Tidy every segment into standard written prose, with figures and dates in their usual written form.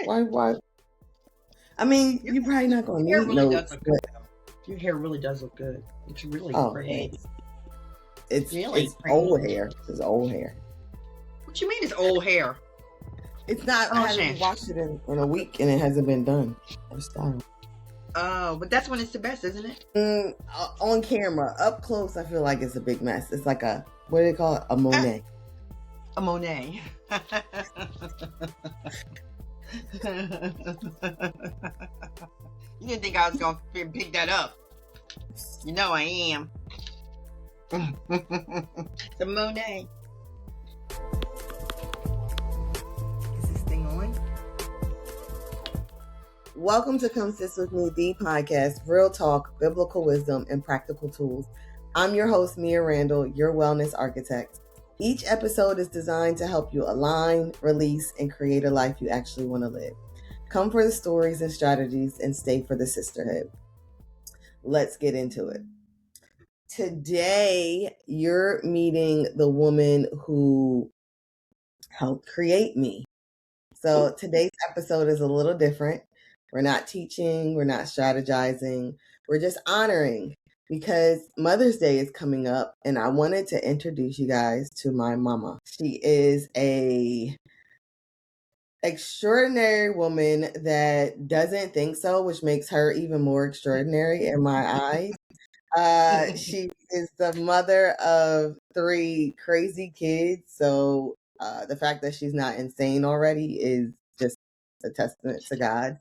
Why? I mean, Your you're probably not gonna hair need really does notes, look but good, though. Your hair really does look good. It's really pretty. thanks. It's Really pretty. old hair. It's old hair. What you mean it's old hair? It's not. I haven't washed it in a week, and it hasn't been done. Style. Oh, but that's when it's the best, isn't it? On camera, up close, I feel like it's a big mess. It's like a, what do they call it? A Monet. A Monet. You didn't think I was going to pick that up. You know I am. The Monet. Is this thing on? Welcome to Come Sis With Me, the podcast, real talk, biblical wisdom, and practical tools. I'm your host, Mia Randall, your wellness architect. Each episode is designed to help you align, release, and create a life you actually want to live. Come for the stories and strategies and stay for the sisterhood. Let's get into it. Today, you're meeting the woman who helped create me. So today's episode is a little different. We're not teaching, we're not strategizing, we're just honoring, because Mother's Day is coming up and I wanted to introduce you guys to my mama. She is a extraordinary woman that doesn't think so, which makes her even more extraordinary in my eyes. She is the mother of 3 crazy kids. So the fact that she's not insane already is just a testament to God.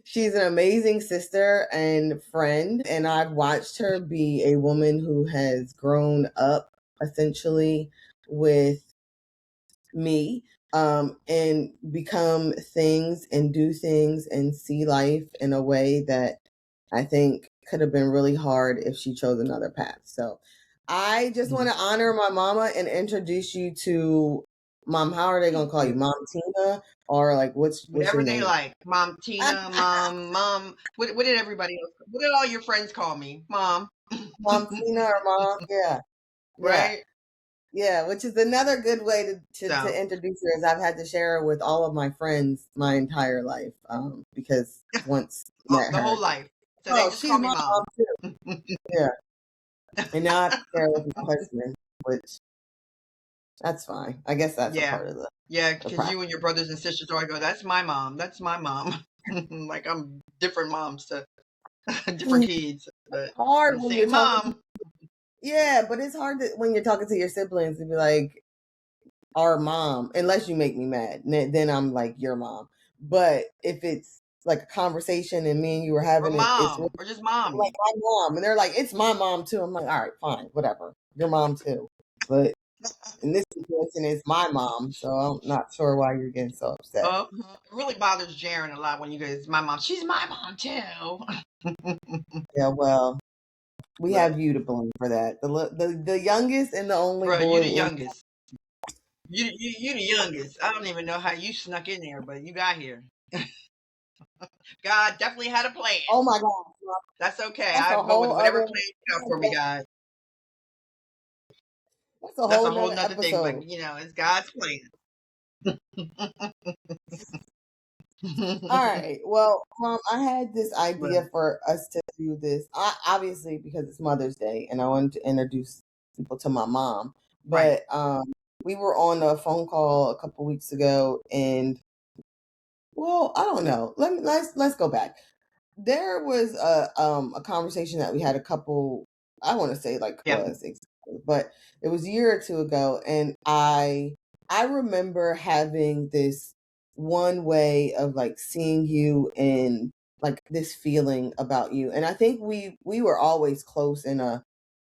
She's an amazing sister and friend, and I've watched her be a woman who has grown up essentially with me, and become things and do things and see life in a way that I think could have been really hard if she chose another path. So I just want to honor my mama and introduce you to Mom. How are they going to call you? Mom Tina? Or like, what's Whatever your they name? like. Mom Tina, Mom. What did everybody else, what did all your friends call me? Mom. Mom Tina or Mom? Yeah. Right? Yeah, which is another good way to introduce her, is I've had to share her with all of my friends my entire life, because once met the her, whole life. So they just she's call me my Mom too. Yeah, and now I have to share with my husband, which that's fine. I guess that's a part of because you and your brothers and sisters always go, that's my mom. That's my mom. Like I'm different moms to different kids, but hard I'm when saying you're mom. Yeah, but it's hard when you're talking to your siblings to be like, our mom, unless you make me mad, then I'm like your mom. But if it's like a conversation and me and you were having it, it's or just mom. like my mom, and they're like, it's my mom too. I'm like, all right, fine, whatever, your mom too. But in this situation, it's my mom, so I'm not sure why you're getting so upset. It really bothers Jaren a lot when you go, it's my mom. She's my mom too. Yeah, well, we have you to blame for that. The youngest and the only Bro, boy. you the youngest. You the youngest. I don't even know how you snuck in there, but you got here. God definitely had a plan. Oh my God. That's okay. I go with whatever plan you got for me, God. That's a whole nother thing, but it's God's plan. All right. Well, I had this idea for us to do this. Obviously, because it's Mother's Day, and I wanted to introduce people to my mom. But we were on a phone call a couple weeks ago, and well, I don't know. Let's go back. There was a conversation that we had a couple. I want to say but it was a year or two ago, and I remember having this one way of like seeing you and like this feeling about you, and I think we were always close in a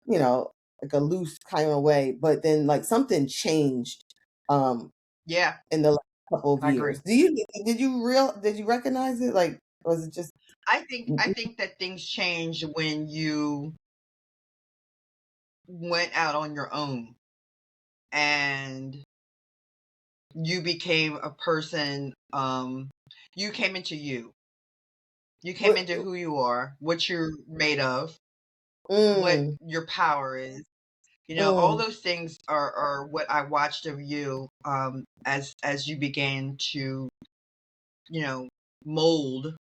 like a loose kind of way, but then like something changed in the last couple of years. Did you recognize it? Like, was it just I think that things changed when you went out on your own and you became a person. You came into you. You came into who you are, what you're made of, what your power is. All Mm, those things are what I watched of you, as you began to, you know, mold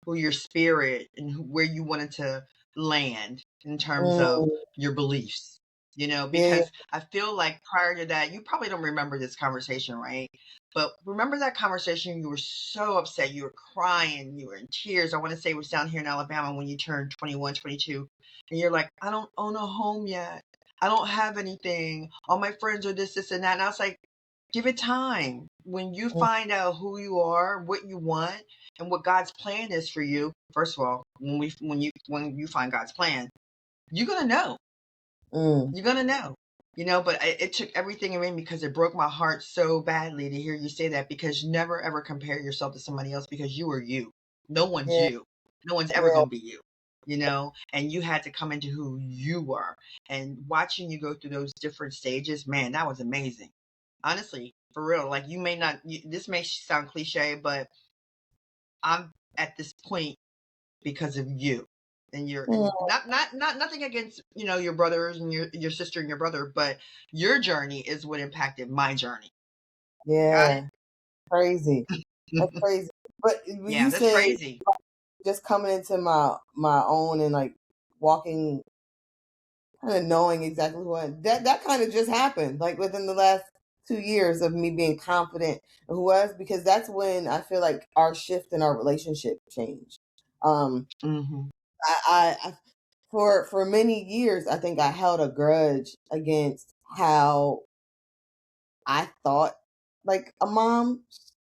who your spirit and where you wanted to land in terms of mm, your beliefs. yeah. Because I feel like prior to that, you probably don't remember this conversation, right? But remember that conversation, you were so upset, you were crying, you were in tears. I want to say it was down here in Alabama when you turned 21, 22, and you're like, I don't own a home yet. I don't have anything. All my friends are this, and that. And I was like, give it time. When you Mm, find out who you are, what you want, and what God's plan is for you, first of all, when you find God's plan, you're gonna know. mm, You're gonna know. But it took everything in me because it broke my heart so badly to hear you say that, because never ever compare yourself to somebody else, because you are you. No one's yeah, you. No one's ever yeah. gonna be you. And you had to come into who you were. And watching you go through those different stages, man, that was amazing. Honestly, for real. Like, you may not, this may sound cliche, but I'm at this point because of you. And Mm, not nothing against, your brothers and your sister and your brother, but your journey is what impacted my journey. Got yeah. Crazy. That's it? crazy. But when Yeah, you that's say crazy. just coming into my own and like walking, kind of knowing exactly who that kind of just happened like within the last 2 years of me being confident in who I was, because that's when I feel like our shift in our relationship changed. Um, Hmm. I for many years I think I held a grudge against how I thought like a mom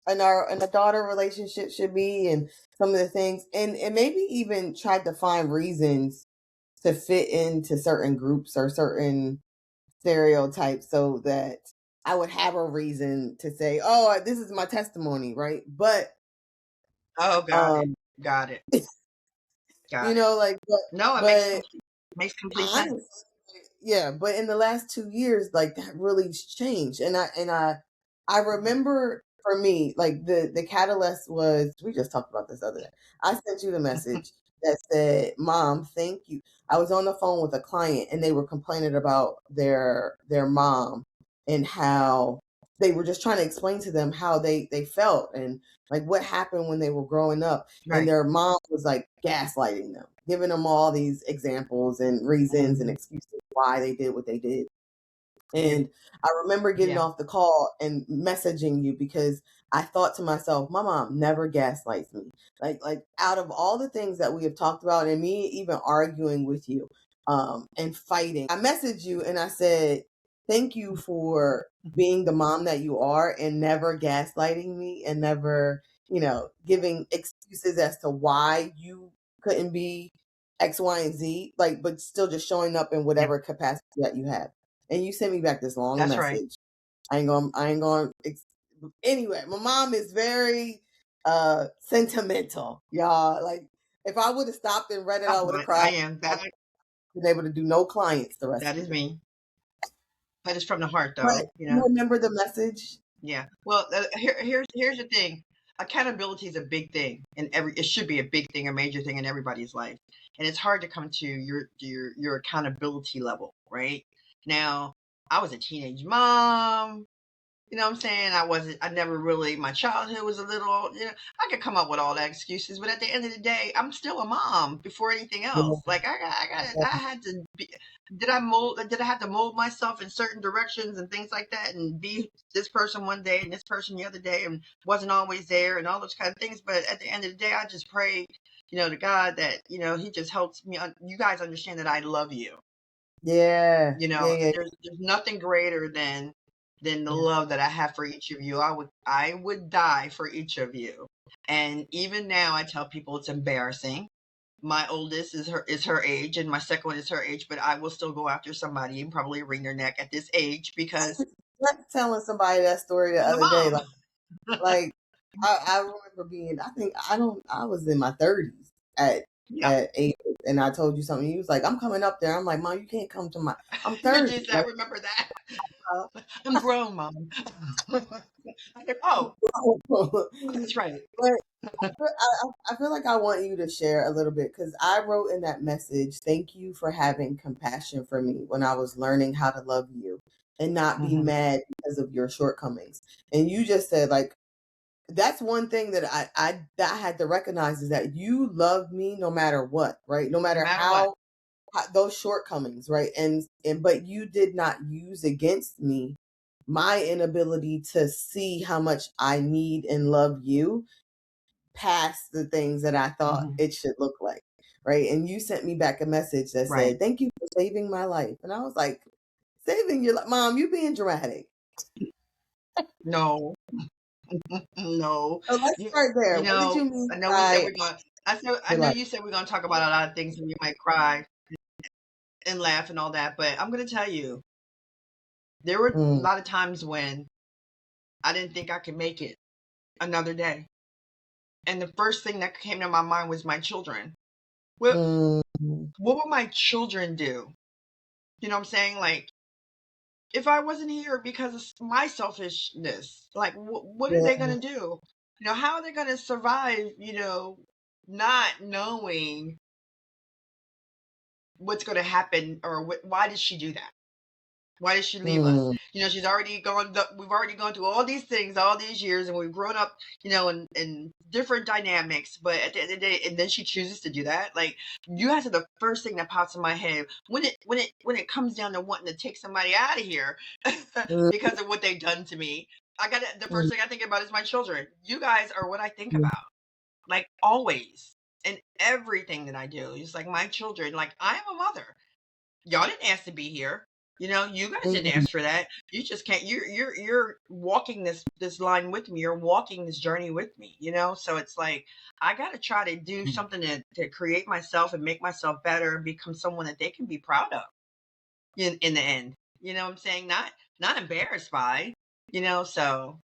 and a daughter relationship should be, and some of the things, and maybe even tried to find reasons to fit into certain groups or certain stereotypes so that I would have a reason to say, "Oh, this is my testimony," right? But Oh, got it. um, Got it. you Got it. know, like, No, it makes but complete sense. honestly, yeah, but in the last 2 years, like that really changed. And I remember for me, like the catalyst was, we just talked about this other day. I sent you the message that said, "Mom, thank you." I was on the phone with a client and they were complaining about their mom and how they were just trying to explain to them how they felt and like what happened when they were growing up, and Right. their mom was like gaslighting them, giving them all these examples and reasons and Hmm. excuses why they did what they did. Yeah. And I remember getting Yeah. off the call and messaging you because I thought to myself, my mom never gaslights me. Like out of all the things that we have talked about and me even arguing with you and fighting, I messaged you and I said, "Thank you for being the mom that you are and never gaslighting me and never, giving excuses as to why you couldn't be X, Y, and Z, like, but still just showing up in Yeah. whatever capacity that you have." And you sent me back this long That's right. message. I ain't going anyway, my mom is very sentimental, y'all. Like if I would have stopped and read it, I would have cried. I am. I would have been able to do no clients the rest That of the is day. me. But it's from the heart, But though. you remember the message? Yeah. Well, here's the thing. Accountability is a big thing, and it should be a big thing, a major thing in everybody's life. And it's hard to come to your accountability level, right? Now, I was a teenage mom. You know what I'm saying? I never really, my childhood was a little, I could come up with all that excuses, but at the end of the day, I'm still a mom before anything else. Yeah, Like, I had to be, did I have to mold myself in certain directions and things like that and be this person one day and this person the other day and wasn't always there and all those kind of things. But at the end of the day, I just pray, to God that, he just helps me. You guys understand that I love you. yeah, yeah, yeah, There's nothing greater than the yeah. love that I have for each of you. I would die for each of you. And even now I tell people it's embarrassing. My oldest is her age and my second one is her age, but I will still go after somebody and probably wring their neck at this age because Just telling somebody that story the I'm the other day, mom. like I remember being, I think I don't I was in my 30s at Yeah. at 8. and I told you something. You was like, I'm coming up there. I'm like, Mom, you can't come to my. I'm Did 30. you say, I Right? remember that? I'm grown, Mom. I said, oh, that's right. But I feel like I want you to share a little bit because I wrote in that message, thank you for having compassion for me when I was learning how to love you and not be Mm-hmm. mad because of your shortcomings. And you just said, like, that's one thing that that I had to recognize is that you love me no matter what, right? No No matter matter what. how those shortcomings, right? And but you did not use against me my inability to see how much I need and love you past the things that I thought Mm-hmm. it should look like. Right. And you sent me back a message that Right. said, thank you for saving my life. And I was like, saving your life? Mom, you being dramatic. No, no. So let's You, start there. you What did know, you mean I know we said by we're going. I your know life? you said we're going to talk about a lot of things and you might cry and laugh and all that, but I'm going to tell you, there were a Mm, lot of times when I didn't think I could make it another day. And the first thing that came to my mind was my children. What mm, what would my children do? You know what I'm saying? Like if I wasn't here because of my selfishness, like what are they yeah. going to do? You know, how are they going to survive, not knowing what's going to happen or why did she do that? Why did she leave us? Mm, You know, she's already gone. We've already gone through all these things, all these years, and we've grown up. In different dynamics. But at the end of the day, and then she chooses to do that. Like you answer the first thing that pops in my head when it comes down to wanting to take somebody out of here mm, because of what they've done to me. The mm, first thing I think about is my children. You guys are what I think mm, about, like always, in everything that I do. It's like my children. Like I am a mother. Y'all didn't ask to be here. You guys didn't mm, ask for that. You just can't. You're walking this line with me. You're walking this journey with me. So it's like I got to try to do something to create myself and make myself better and become someone that they can be proud of in the end. You know what I'm saying? Not embarrassed by. So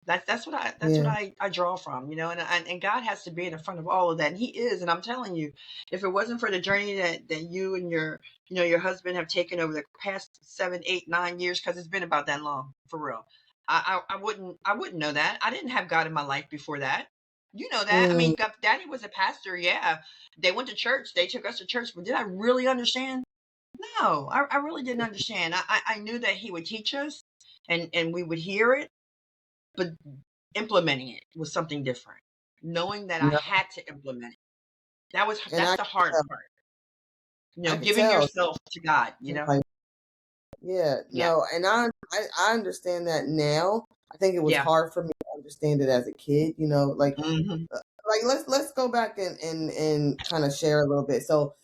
that's what yeah. I draw from, and God has to be in the front of all of that, and He is, and I'm telling you, if it wasn't for the journey that you and your husband have taken over the past 7, 8, 9 years, because it's been about that long, for real, I wouldn't know that. I didn't have God in my life before that. You know that. I Mm, mean, Daddy was a pastor. Yeah, they went to church. They took us to church, but did I really understand? No, I really didn't understand. I knew that He would teach us, and we would hear it, but implementing it was something different. Knowing that I no, had to implement it. and That's the hard part. I could Giving tell. yourself to God, Like, yeah, Yeah. no, and I understand that now. I think it was Yeah. hard for me to understand it as a kid. Hmm. Like let's go back and kind of share a little bit. So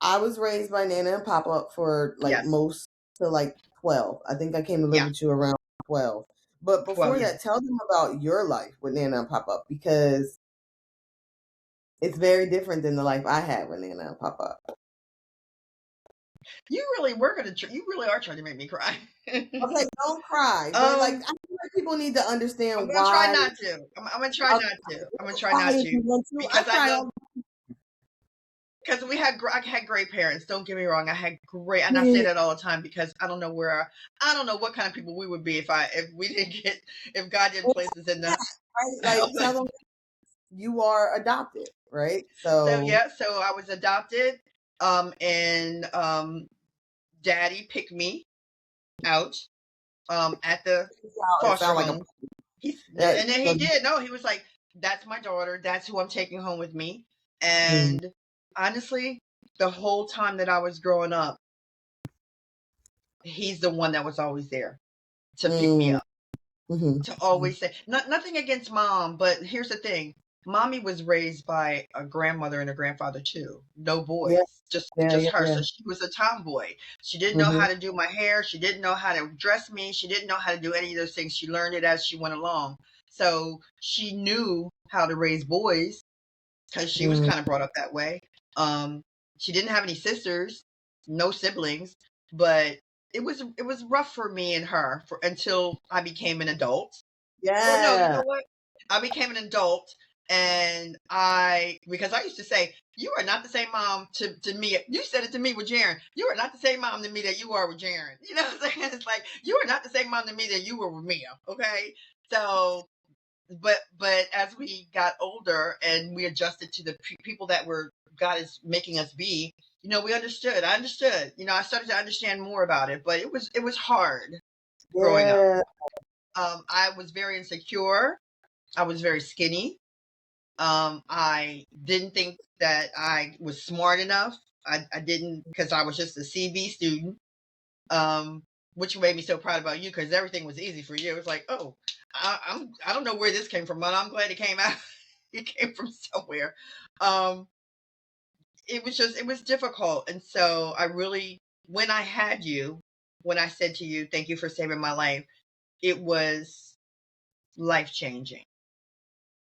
I was raised by Nana and Papa for like Yes. most to like 12. I think I came to live Yeah. with you around 12. But 12 before years. that, tell them about your life with Nana and Papa because it's very different than the life I had with Nana and Papa. You really are trying to make me cry. Okay, don't cry, but like um, I feel like people need to I'm understand gonna try why. not to. I'm gonna try not to. I'm gonna try Why not if to you want to? I because I cry know all because I had great parents. Don't get me wrong. I had great, and I say the that all the time because I don't know what kind of people we would be if we didn't get, if God didn't place us in the. right? Like tell them you are adopted, right? So So yeah, so I was adopted, and Daddy picked me out, at the it foster sound like a home. that And then so, he did. No, he was like, "That's my daughter. That's who I'm taking home with me." mm, And honestly, the whole time that I was growing up, he's the one that was always there to pick me mm, up, mhm. to always say, nothing against mom, but here's the thing. Mommy was raised by a grandmother and a grandfather too. No Yeah, boys, yeah, just yeah, her. yeah. So she was a tomboy. She didn't know Mhm, how to do my hair. She didn't know how to dress me. She didn't know how to do any of those things. She learned it as she went along. So she knew how to raise boys because she was mm. kind of brought up that way. Um, she didn't have any sisters, no siblings, but it was rough for me and her until I became an adult. Or no, you Yeah. know what? I became an adult, And because I used to say, you are not the same mom to me. You said it to me with Jaren. You are not the same mom to me that you are with Jaren. You know what I'm saying? It's like, you are not the same mom to me that you were with Mia. Okay. So, but as we got older and we adjusted to the people that God is making us be, we understood. I understood. I started to understand more about it, but it was hard growing up. Yeah. I was very insecure. I was very skinny. I didn't think that I was smart enough. I didn't, because I was just a CV student, which made me so proud about you, because everything was easy for you. It's like, oh, I don't know where this came from, but I'm glad it came out. It came from somewhere. It was difficult, and so when I had you, when I said to you, "Thank you for saving my life," it was life changing.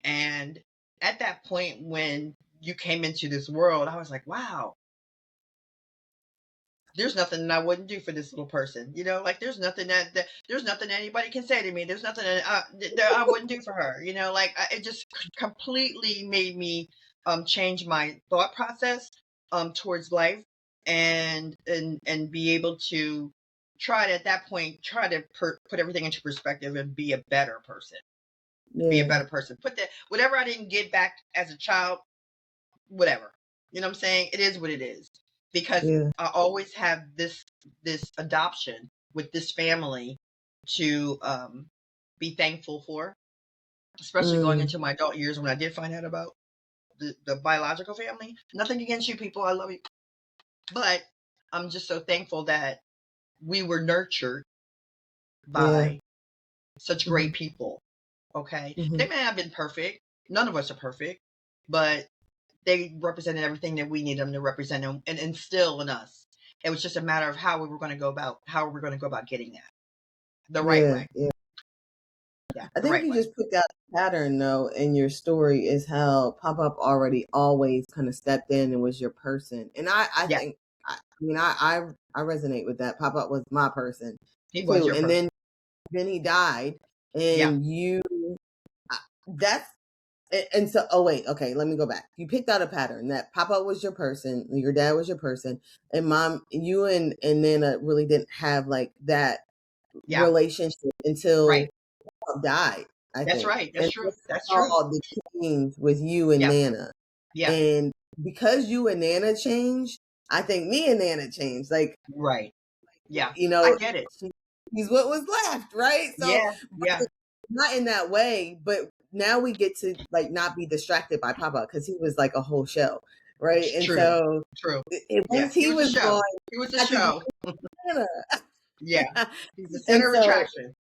And at that point, when you came into this world, I was like, wow, there's nothing that I wouldn't do for this little person. Like, there's nothing there's nothing that anybody can say to me. There's nothing that I wouldn't do for her. Like, it just completely made me change my thought process towards life, and be able to at that point try to put everything into perspective and be a better person. Be a Yeah. better person. Put that, whatever I didn't get back as a child, whatever. You know what I'm saying? It is what it is. Because Yeah. I always have this adoption with this family to be thankful for, especially going Mm. into my adult years when I did find out about the biological family. Nothing against you people, I love you. But I'm just so thankful that we were nurtured Yeah. by such Mm-hmm. great people. Okay. Mm-hmm. They may have been perfect. None of us are perfect, but they represented everything that we need them to represent and instill in us. It was just a matter of how we were going to go about getting that the right Yeah. way. Yeah. Yeah, I the think right you way. just picked out a pattern though in your story is how Pop Up already always kind of stepped in and was your person. And I Yeah, think I resonate with that. Pop Up was my person he was too. your And person. then he died Yeah, and that's and so oh wait, okay, let me go back. You picked out a pattern that Papa was your person, your dad was your person, and mom, you and Nana really didn't have like that yeah, relationship right. until Pop died, I That's think. right. That's And true. I That's true. saw the change with you and Yeah, Nana. yeah, And because you and Nana changed, I think me and Nana changed. Like, right. Yeah, you I know, get it. he's what was left, right? So, Yeah, yeah. but not in that way, but now we get to like not be distracted by Papa because he was like a whole show, right? It's And true. so True. Yeah, once he he was a was show. gone, He was a I had to do show. Nana. Yeah, he's the And center of so, attraction.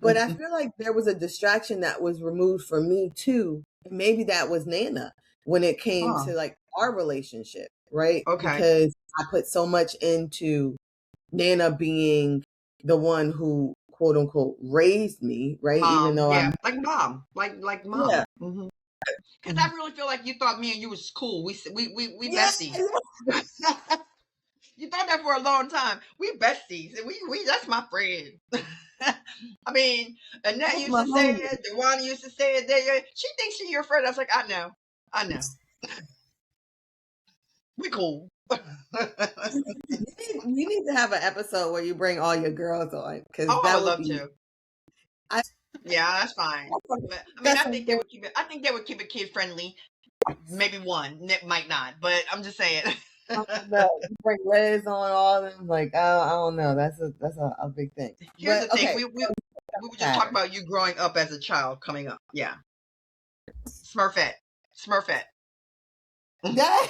but I feel like there was a distraction that was removed from me too. And maybe that was Nana when it came Oh, to like our relationship, right? okay. Because I put so much into Nana being the one who quote unquote raised me, right? Even Mom, though yeah, I'm like mom, like yeah. mom. Because I really feel like you thought me and you was cool. We Yeah. besties. You thought that for a long time. We besties, and we that's my friend. I mean, Annette That's used my to say homie. it. Dewana used to say it. She thinks she's your friend. I was like, I know, we cool. You need to have an episode where you bring all your girls on because Oh, I that would would love be to. I Yeah, that's fine. But I mean, that's some good. I think they would keep it kid friendly. Maybe one, Nick might not, but I'm just saying. I don't know. You bring Liz on all of them, like I don't know. That's a big thing. Here's the But thing: okay, we were just talking pattern. about you growing up as a child, coming up. Yeah, Smurfette, Smurfette. That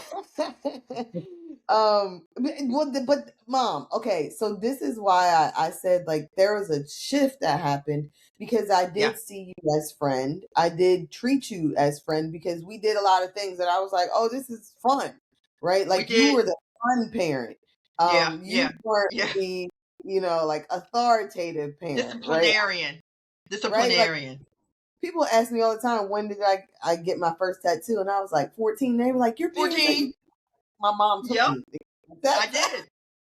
but mom, okay, so this is why I said like there was a shift that happened because I Yeah, did see you as friend. I did treat you as friend because we did a lot of things that I was like, oh, this is fun, right? we Like you did. were the fun parent. Yeah, You yeah, weren't yeah. the, like authoritative parent, right? Disciplinarian, Right? Like disciplinarian. people ask me all the time, when did I get my first tattoo? And I was like 14. They were like, your parents said 14. you my mom took Yep, me. I That's did.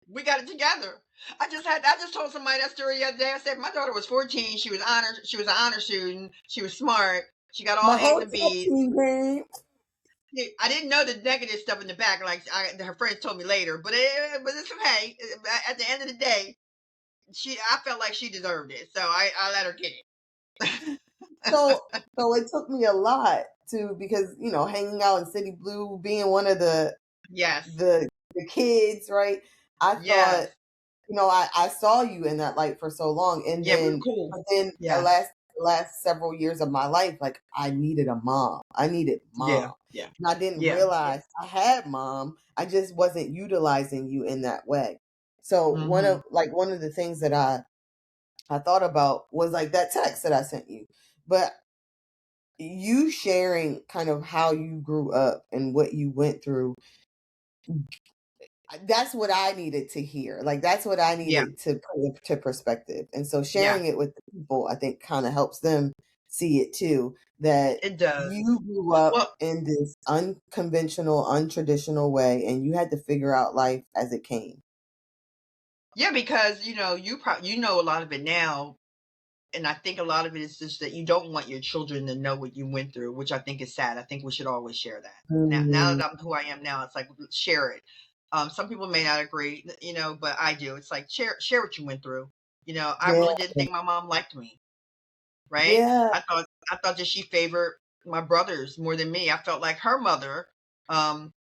We got it together. I just told somebody that story the other day. I said my daughter was 14. She was an honor student. She was smart. She got all My A's and hotel B's. team. I didn't know the negative stuff in the back, like her friends told me later. But it's okay. At the end of the day, I felt like she deserved it, so I let her get it. So so it took me a lot to, because hanging out in City Blue, being one of Yes, the kids, right? I thought, yes, I saw you in that light for so long, and yeah. We were then cool. but then Yes, the last several years of my life, like I needed a mom. I needed yeah, mom. yeah, And I didn't yeah. realize I had mom. I just wasn't utilizing you in that way. So Hmm. one of the things that I thought about was like that text that I sent you. But you sharing kind of how you grew up and what you went through, that's what I needed to hear. Like that's what I Yeah, needed to put into perspective. And so yeah. sharing it with the people, I think kind of helps them see it too, that It does. you grew up Well, in this unconventional, untraditional way, and you had to figure out life as it came. yeah, because you know a lot of it now, and I think a lot of it is just that you don't want your children to know what you went through, which I think is sad. I think we should always share that. Now Mm, that I'm who I am now, it's like share it. Some people may not agree, but I do. It's like share what you went through. I yeah, really didn't think my mom liked me, right? yeah. I thought that she favored my brothers more than me. I felt like her mother, um,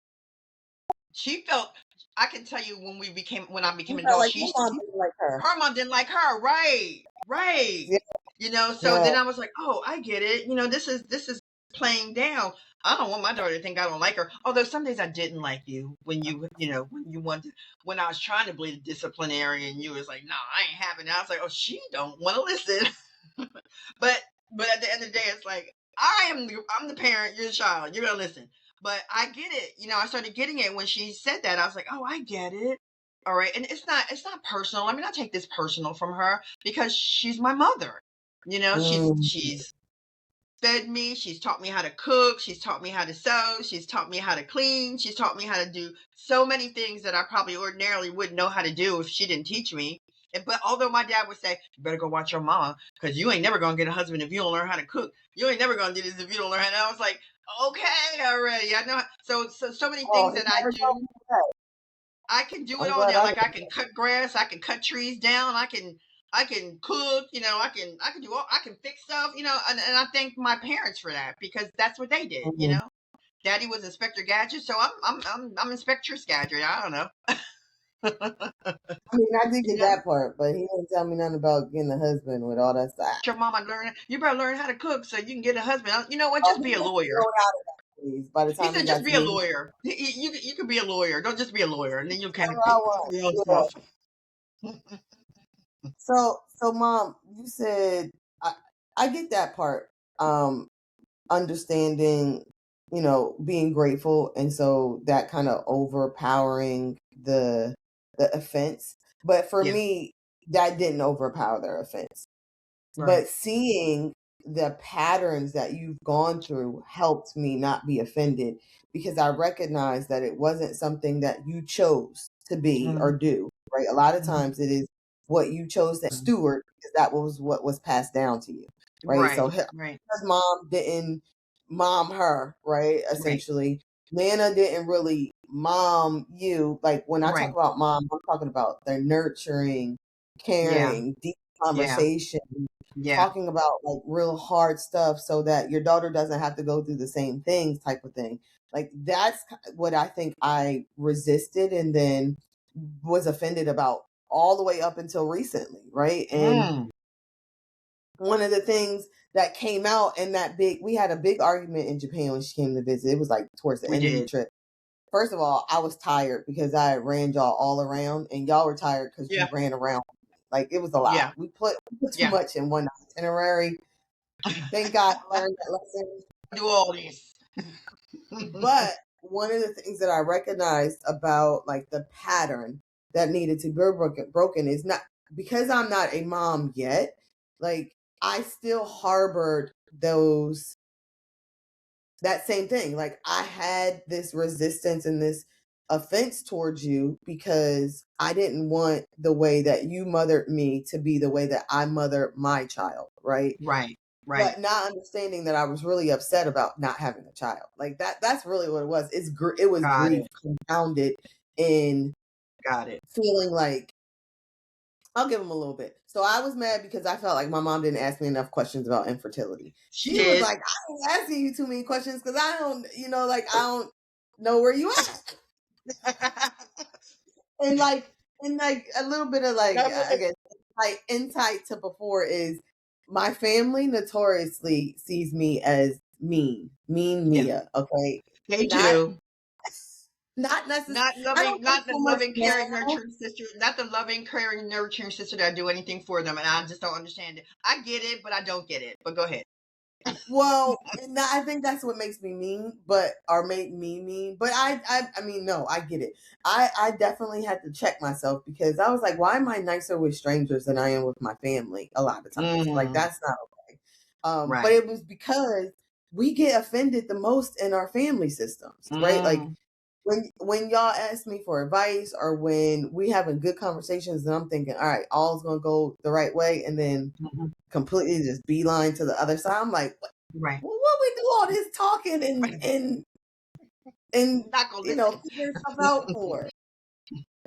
she felt. I can tell you when I became You an felt adult, like your mom didn't like her. her mom didn't like her, right? Right. Yeah, So yeah. then I was like, oh, I get it. This is playing down. I don't want my daughter to think I don't like her. Although some days I didn't like you when I was trying to be the disciplinarian, and you was like, no, I ain't having it. I was like, oh, she don't want to listen. but but at the end of the day, it's like I'm the parent, you're the child, you're gonna listen. But I get it. I started getting it when she said that. I was like, oh, I get it. All right. And it's not personal. I mean, I take this personal from her because she's my mother. Mm, She's fed me. She's taught me how to cook. She's taught me how to sew. She's taught me how to clean. She's taught me how to do so many things that I probably ordinarily wouldn't know how to do if she didn't teach me. But although my dad would say, you better go watch your mama because you ain't never going to get a husband if you don't learn how to cook. You ain't never going to do this if you don't learn how to. I was like, okay, already. I know. So many oh, things he that I never told do, me that. I can do it I'm all glad now. I Like I didn't. can cut grass, I can cut trees down, I can cook, I can do all I can fix stuff, and I thank my parents for that because that's what they did. Mhm. Daddy was Inspector Gadget, so I'm Inspector Gadget. I don't know. I mean, I did you get know, that part, but he didn't tell me nothing about getting a husband with all that stuff. your mama learn. You better learn how to cook so you can get a husband. You know what? Oh, Just he be a was lawyer. thrown out of that place by the He time he said, got just to be a me. lawyer. You can be a lawyer. Don't just be a lawyer, and then you can Whatever I figure want. your own Yeah. stuff. So, mom, you said I get that part. Understanding, being grateful, and so that kind of overpowering the offense. But for Yeah. me, that didn't overpower their offense. Right. But seeing the patterns that you've gone through helped me not be offended, because I recognized that it wasn't something that you chose to be or Mhm. do, right? A lot of Mhm. times it is what you chose to steward, because that was what was passed down to you, right? So Right. his Right. mom didn't mom her, right? Right. Essentially, Nana didn't really mom you. Like when I talk Right. about mom, I'm talking about the nurturing, Yeah. caring, deep Yeah. conversation, Yeah. talking about like real hard stuff so that your daughter doesn't have to go through the same things, type of thing. Like that's what I think I resisted and then was offended about all the way up until recently, right? And Mm. one of the things that came out in that we had a big argument in Japan when she came to visit. It was like towards the We end of the did. trip. First of all, I was tired because I had ran y'all all around, and y'all were tired because you Yeah. ran around. Like it was a lot. Yeah. We put too Yeah. much in one itinerary. Thank God I learned that lesson. Do all this. But one of the things that I recognized about like the pattern that needed to be broken is not because I'm not a mom yet. Like I still harbored those that same thing. Like I had this resistance and this offense towards you because I didn't want the way that you mothered me to be the way that I mother my child, right? Right. Right. but not understanding that I was really upset about not having a child. Like that's really what it was. It was Got grief it. compounded in Got it. feeling like I'll give him a little bit. So I was mad because I felt like my mom didn't ask me enough questions about infertility. She She was did. like, I ain't asking you too many questions because I don't, like I don't know where you at. And like a little bit of like That I woman. guess like insight to before is my family notoriously sees me as mean Yeah. Mia. Okay, They not do. not necessarily. Not I loving, don't think not the so much loving, caring, now. nurturing sister, not the loving, caring, nurturing sister that do anything for them, and I just don't understand it. I get it, but I don't get it. But go ahead. Well, I think that's what makes me mean, but or make me mean. But I mean, no, I get it. I definitely had to check myself because I was like, why am I nicer with strangers than I am with my family? A lot of times, like Mm, that's not okay. But right. it was because we get offended the most in our family systems, right? Like Mm, when y'all ask me for advice or when we having good conversations, and I'm thinking, all right, all's gonna go the right way, and then mhm, completely just beeline to the other side. I'm like, right. well, what we do all this talking and Not gonna listen. figuring stuff out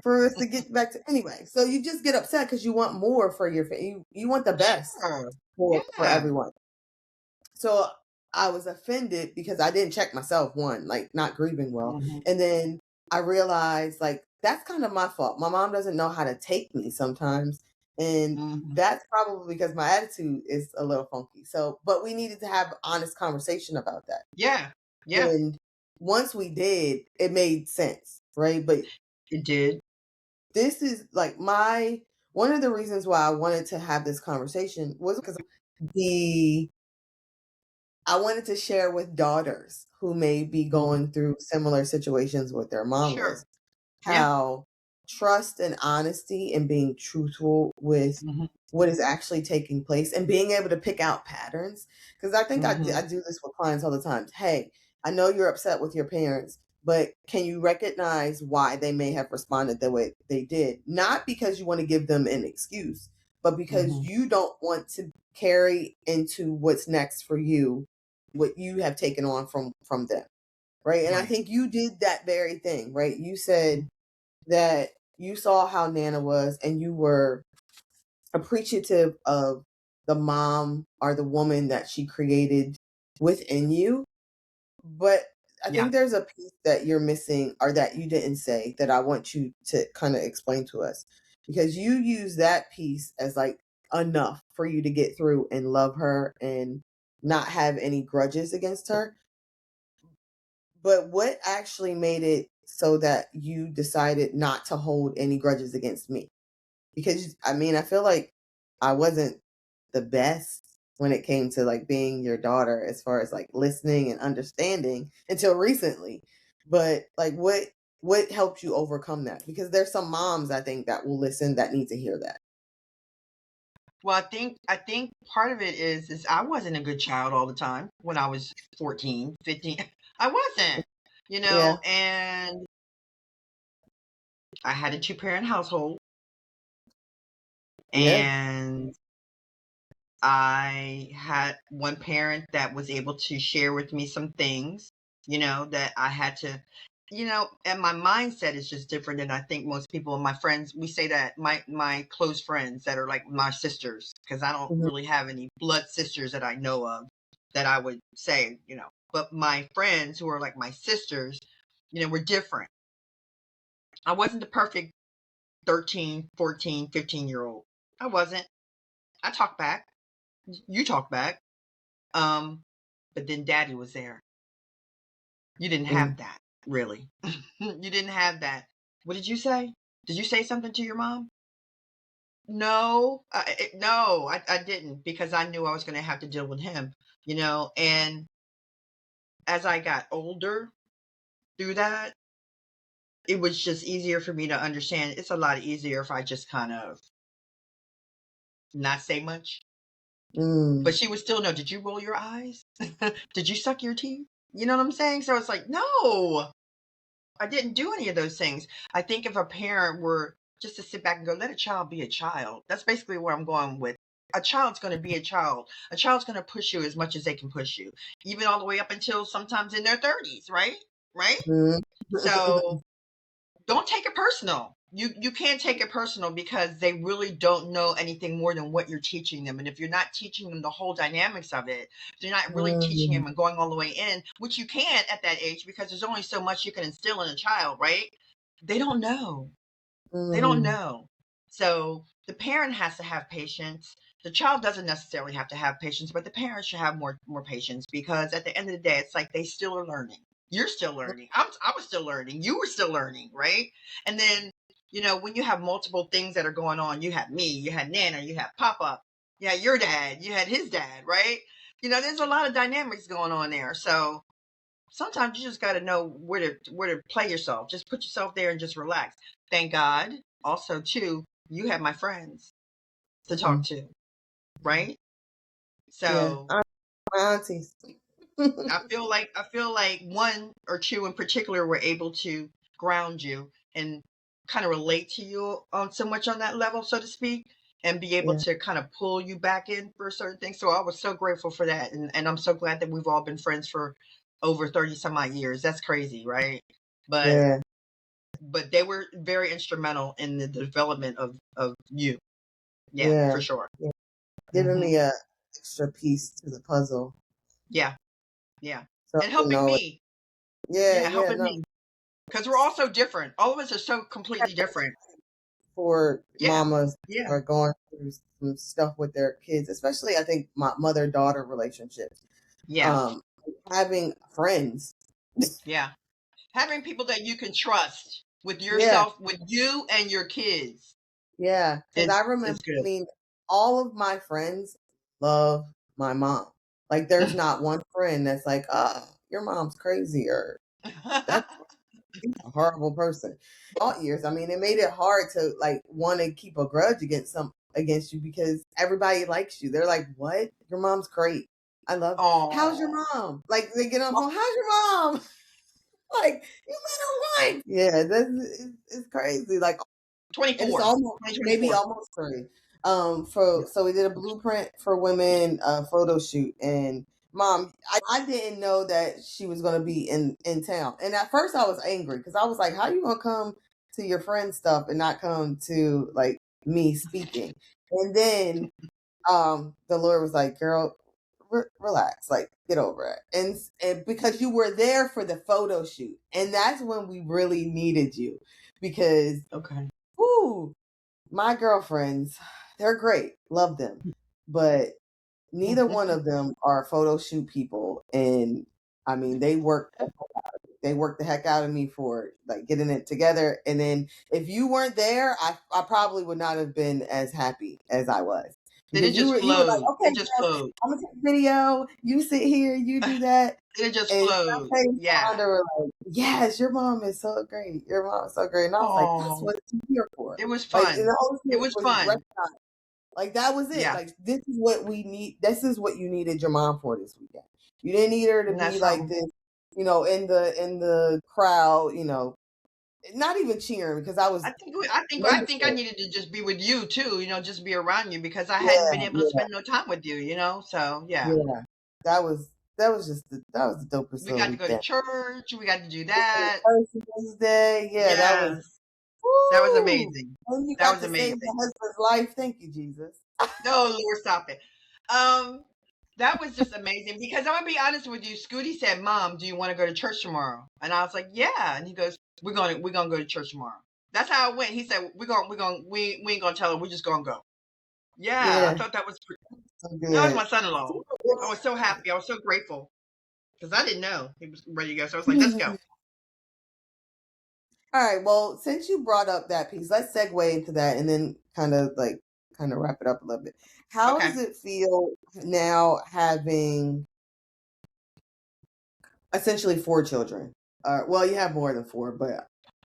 for us to get back to anyway. So you just get upset because you want more for you want the best Sure. for Yeah. everyone. So I was offended because I didn't check myself, one, like not grieving well. Hmm. And then I realized like that's kind of my fault. My mom doesn't know how to take me sometimes. And Hmm. that's probably because my attitude is a little funky. So, but we needed to have honest conversation about that. Yeah. Yeah. And once we did, it made sense, right? But It did. this is like one of the reasons why I wanted to have this conversation was because the I wanted to share with daughters who may be Hmm. going through similar situations with their Sure. mamas Yeah. how trust and honesty and being truthful with Hmm. what is actually taking place and being able to pick out patterns. Because I think Hmm. I do this with clients all the time. Hey, I know you're upset with your parents, but can you recognize why they may have responded the way they did? Not because you want to give them an excuse, but because Hmm. you don't want to carry into what's next for you what you have taken on from them, right? And I Right. think you did that very thing, right? You said that you saw how Nana was and you were appreciative of the mom or the woman that she created within you. But I Yeah. think there's a piece that you're missing or that you didn't say that I want you to kind of explain to us because you use that piece as like enough for you to get through and love her and not have any grudges against her. But what actually made it so that you decided not to hold any grudges against me? Because I mean, I feel like I wasn't the best when it came to like being your daughter as far as like listening and understanding until recently. But like what helped you overcome that? Because there's some moms I think that will listen that need to hear that. Well, I think part of it is I wasn't a good child all the time when I was 14, 15. I wasn't, Yeah. and I had a two-parent household, Yeah. and I had one parent that was able to share with me some things, that I had to, and my mindset is just different than I think most people and my friends. We say that my close friends that are like my sisters, because I don't Mhm. really have any blood sisters that I know of that I would say, but my friends who are like my sisters, were different. I wasn't the perfect 13, 14, 15-year-old. I wasn't. I talk back. You talk back. Um, but then daddy was there. You didn't Mm. have that, really. You didn't have that. What did you say? Did you say something to your mom? No, no, I didn't because I knew I was going to have to deal with him, and as I got older through that, it was just easier for me to understand. It's a lot easier if I just kind of not say much. Mm. But she would still know, did you roll your eyes? Did you suck your teeth? You know what I'm saying? So it's like, no, I didn't do any of those things. I think if a parent were just to sit back and go, let a child be a child, that's basically where I'm going with. a child's going to be a child. A child's going to push you as much as they can push you, even all the way up until sometimes in their 30s, right? Right? Mhm. So don't take it personal. You can't take it personal because they really don't know anything more than what you're teaching them. And if you're not teaching them the whole dynamics of it, if you're not really teaching Mhm. them and going all the way in, which you can't at that age because there's only so much you can instill in a child, right? They don't know. They don't Mhm. know. So the parent has to have patience. The child doesn't necessarily have to have patience, but the parent should have more patience because at the end of the day, it's like they still are learning. You're still learning. I was still learning. You were still learning, right? And then, when you have multiple things that are going on, you had me, you had Nana, you had Papa, you had your dad, you had his dad, right? There's a lot of dynamics going on there. So sometimes you just got to know where to play yourself. Just put yourself there and just relax. Thank God. Also, too, you have my friends to talk Mhm. to, right? Yeah, So my aunties. I feel like one or two in particular were able to ground you and kind of relate to you on so much on that level, so to speak, and be able Yeah, to kind of pull you back in for certain things. So I was so grateful for that, and I'm so glad that we've all been friends for over 30 some odd years. That's crazy, right? But yeah, but they were very instrumental in the development of you. Yeah, yeah, for sure. yeah. Giving Hmm. me a extra piece to the puzzle. Yeah, yeah, and Something helping knowing. me. Yeah, Yeah, yeah, helping no. me because we're all so different. All of us are so completely different. For Yeah, mamas yeah, who are going through some stuff with their kids, especially I think my mother-daughter relationships. yeah, Um, Having friends. yeah. Having people that you can trust with Yeah, yourself, with you and your kids yeah. Because I is remember, I good. mean, all of my friends love my mom. Like, there's not one friend that's like, your mom's crazy or that's she's a horrible person. All years, I mean, it made it hard to like want to keep a grudge against you because everybody likes you. They're like, "What? Your mom's great. I love. How's your Oh, mom?" Like they get on the phone, "How's your mom?" Like you met her wife. Yeah, it's crazy. Like and it's 24, almost maybe 2024. almost 3. So we did a blueprint for women photo shoot, and mom, I didn't know that she was going to be in town, and at first I was angry because I was like, how you gonna come to your friend's stuff and not come to like me speaking? And then the Lord was like, girl, relax, like get over it, and because you were there for the photo shoot, and that's when we really needed you because. Okay. Ooh, my girlfriends, they're great. Love them. But neither one of them are photo shoot people. And I mean, they worked the heck out of me for like getting it together. And then if you weren't there, I probably would not have been as happy as I was. Then it Because just you were like, flowed. okay, It just girl, flowed. I'm gonna take a video, you sit here, you do that. It just And flowed. Shantae and Yeah. Wanda were like, yes, your mom is so great. Your mom is so great. And I was like, that's Oh, what you're here for. it was Like, and fun. the Holy It Spirit was was fun. like that was it. Yeah. Like this is what we need. This is what you needed your mom for this weekend. You didn't need her to And be that's like how. this, in the crowd, not even cheering because I was I think I membership. needed to just be with you too. Just be around you because I hadn't been Yeah, able to yeah, spend no time with you. So yeah. yeah. That was just that was the dopest We little got to go to weekend. church. We got to do that. First Wednesday, yeah, that was Yes. That was woo. amazing. And you That got was to save amazing. your husband's life. Thank you, Jesus. No, Lord, stop it. Um, that was just amazing because I'm gonna be honest with you. Scooty said, "Mom, do you want to go to church tomorrow?" And I was like, "Yeah." And he goes, "We're gonna go to church tomorrow." That's how it went. He said, "We ain't gonna tell her. We're just gonna go." Yeah, I Yeah, thought that was so that was good. my son-in-law. I was so happy. I was so grateful because I didn't know he was ready to go. So I was like, "Let's go." All right. Well, since you brought up that piece, let's segue into that and then kind of wrap it up a little bit. How Okay, does it feel now having essentially 4 children? Well, you have more than four, but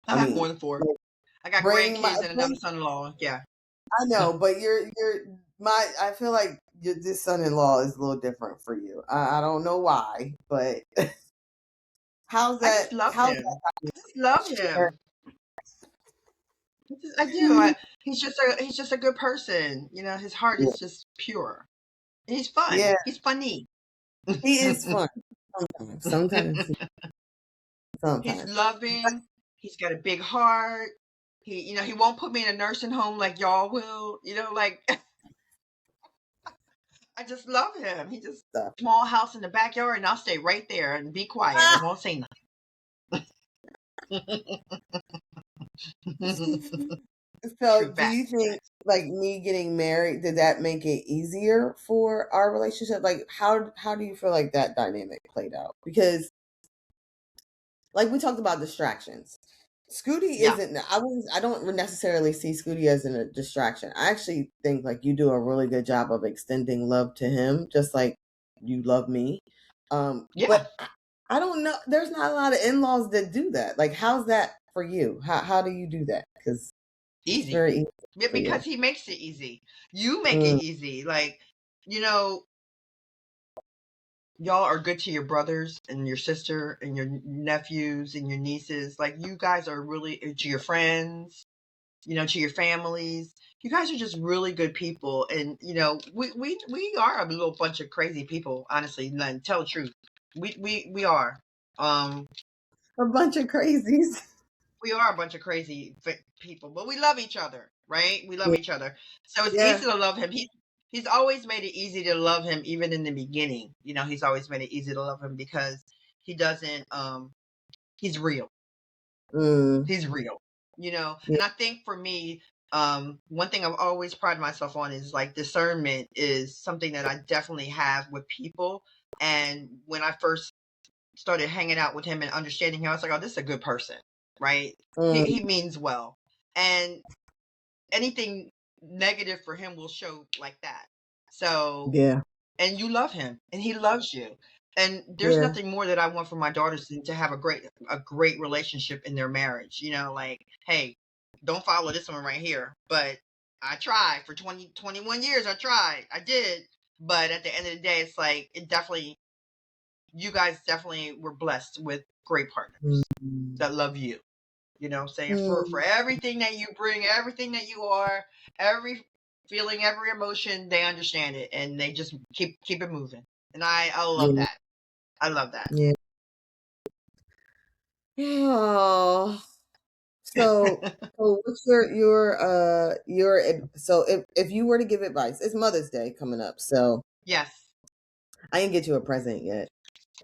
I I have more mean, than four. like, I got bring my grandkids and another bring. son-in-law. Yeah. I know, but you're my. I feel like this son-in-law is a little different for you. I don't know why, but how's I just that? love How's him. I just love that? him. I do. He's just a good person. You know, his heart Yeah, is just pure. And he's fun. yeah, He's funny. he is fun. Sometimes, He's sometimes. loving. He's got a big heart. He won't put me in a nursing home like y'all will. Like I just love him. He just Stuff. small house in the backyard, and I'll stay right there and be quiet and won't say nothing. So, True do you facts. think like me getting married did that make it easier for our relationship? Like, how do you feel like that dynamic played out? Because like we talked about distractions. Scooty Yeah. isn't. I don't necessarily see Scooty as a distraction. I actually think like you do a really good job of extending love to him, just like you love me. Yeah. But I don't know. There's not a lot of in-laws that do that. Like, how's that for you? How do you do that? Because it's Easy. very easy Yeah, for you. because he makes it easy. You make it Mm, easy. Like, you know, y'all are good to your brothers and your sister and your nephews and your nieces. Like, you guys are really to your friends, to your families. You guys are just really good people, and we are a little bunch of crazy people. Honestly, tell the truth, we are. Um, a bunch of crazies. we are a bunch of crazy people, but we love each other, right? We love Yeah, each other, so it's yeah. easy to love him. He's always made it easy to love him, even in the beginning. He's always made it easy to love him because he doesn't. He's real. Mm, He's real. yeah. And I think for me, one thing I've always prided myself on is like discernment is something that I definitely have with people. And when I first started hanging out with him and understanding him, I was like, oh, this is a good person, right? He Mm, means well. And anything negative for him will show like that. So, yeah. and you love him and he loves you. And there's Yeah. nothing more that I want for my daughters than to have a great relationship in their marriage. Like, hey, don't follow this one right here. But I tried for 21 years. I tried. I did. But at the end of the day, it's like you guys definitely were blessed with great partners Mm, that love you. Saying for mm, everything that you bring, everything that you are, every feeling, every emotion, they understand it and they just keep it moving. And I love yeah. that. I love that. Yeah. Oh. So, so what's so if you were to give advice, it's Mother's Day coming up, so Yes. I didn't get you a present yet.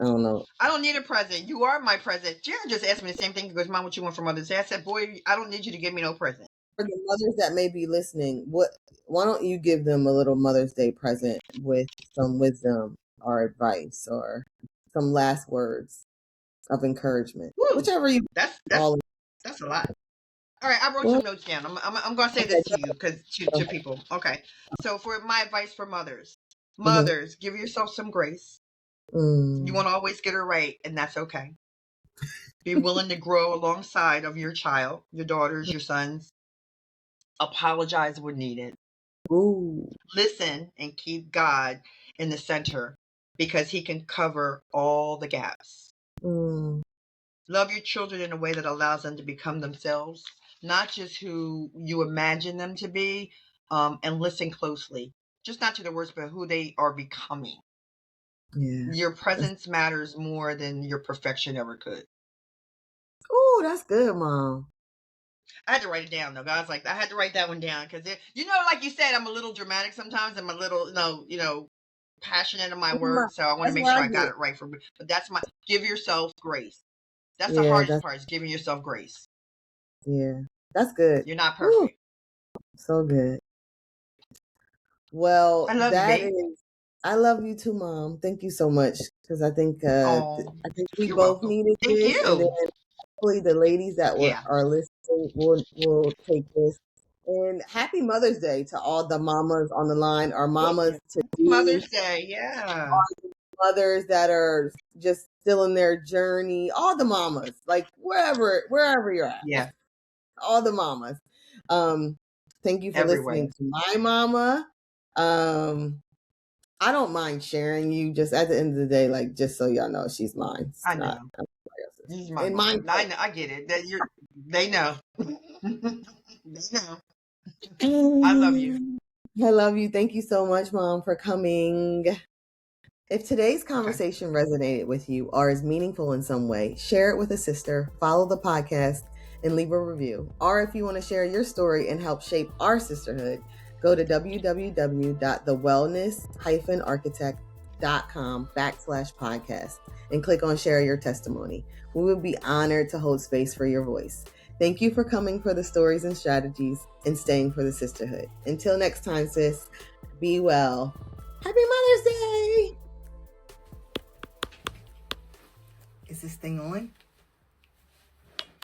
I don't know. I don't need a present. You are my present. Jared just asked me the same thing. He goes, Mom, what you want for Mother's Day? I said, boy, I don't need you to give me no present. For the mothers that may be listening, why don't you give them a little Mother's Day present with some wisdom or advice or some last words of encouragement, Woo. whichever you That's that's all. that's a lot. All right, I wrote Well, some notes down. I'm going to say okay, this to you because to people. Okay. So for my advice for mothers, mm-hmm. give yourself some grace. You Mm, won't always get it right, and that's okay. Be willing to grow alongside of your child, your daughters, your sons. Apologize when needed. ooh, Listen and keep God in the center because he can cover all the gaps. mm, Love your children in a way that allows them to become themselves, not just who you imagine them to be, and listen closely. Just not to the words, but who they are becoming. yeah. Your presence matters more than your perfection ever could. Ooh, that's good, Mom. I had to write it down though, guys. Like I had to write that one down because like you said, I'm a little dramatic sometimes. I'm a little, passionate in my words. So I want to That's make what sure I I got get. it right for me. But that's give yourself grace. That's the Yeah, hardest that's part is giving yourself grace. yeah, that's good. You're not Ooh, perfect. so good. Well, I love you, that babe. is. I love you too, Mom. Thank you so much because Oh, I think we you're both welcome. needed Thank this, and then you. hopefully the ladies that Yeah. are listening will take this. And happy Mother's Day to all the mamas on the line, our Thank you. mamas to Happy be, Mother's Day. Yeah. our mothers that are just still in their journey, all the mamas, like wherever you're at, Yeah. all the mamas. Um, thank you for listening Everywhere. to my mama. Um, I don't mind sharing you. Just at the end of the day, like just so y'all know, she's mine. It's I not know. somebody else's. This is my And mine mom. I know. I get it. That you're. They know. No. I love you. I love you. Thank you so much, Mom, for coming. If today's conversation resonated with you or is meaningful in some way, share it with a sister, follow the podcast, and leave a review. Or if you want to share your story and help shape our sisterhood, go to www.thewellness-architect.com/podcast and click on share your testimony. We would be honored to hold space for your voice. Thank you for coming for the stories and strategies and staying for the sisterhood. Until next time, sis, be well. Happy Mother's Day! Is this thing on?